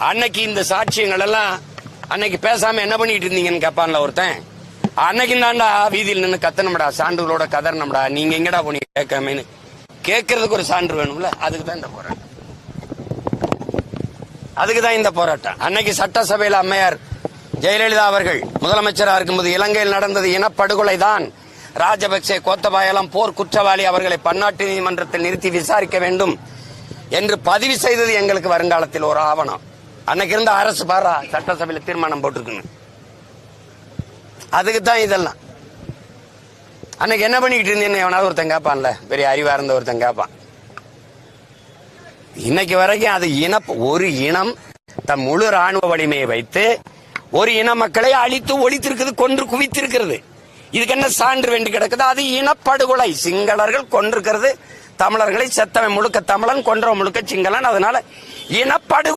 அன்னைக்கு இந்த சாட்சியங்கள் எல்லாம் அன்னைக்கு பேசாம என்ன பண்ணிட்டு இருந்தீங்கன்னு கேட்பான்ல ஒருத்தன். அன்னைக்கு தாண்டா வீதியில் நின்று கத்தனம்டா, சான்றுகளோட கதறணும்டா, நீங்க எங்கடா போனீங்க கேட்காமன்னு கேட்கறதுக்கு ஒரு சான்று வேணும்ல. அதுக்கு தான் இந்த போராட்டம், அதுக்குதான் இந்த போராட்டம். அன்னைக்கு சட்டசபையில் அம்மையார் ஜெயலலிதா அவர்கள் முதலமைச்சராக இருக்கும்போது இலங்கையில் நடந்தது இனப்படுகொலை தான், ராஜபக்சே கோத்தபாயெல்லாம் போர் குற்றவாளி, அவர்களை பன்னாட்டு நீதிமன்றத்தில் நிறுத்தி விசாரிக்க வேண்டும் என்று பதிவு செய்தது எங்களுக்கு வருங்காலத்தில் ஒரு ஆவணம். அன்னைக்கு இருந்த அரசு பாரா சட்டசபையில் தீர்மானம் போட்டிருக்குன்னு. அதுக்கு தான் இதெல்லாம். அன்னைக்கு என்ன பண்ணிக்கிட்டு இருந்தேன்னு எவனாவது ஒருத்தன் கேட்பான்ல, பெரிய அறிவா இருந்த ஒருத்தன் கேட்பான். இன்னைக்கு வரைக்கும் அது ஒரு இனம் தம் முழு ராணுவ வலிமையை வைத்து ஒரு இன மக்களை அழித்து ஒழித்திருக்கிறது, கொன்று குவித்திருக்கிறது. இதுக்கு என்ன சான்று வேண்டி கிடக்குது? அது இனப்படுகொலை. சிங்களர்கள் கொண்டிருக்கிறது தமிழர்களை, செத்தவன் முழுக்க தமிழன், கொன்றவன் முழுக்க சிங்களன். அதனால இனப்படு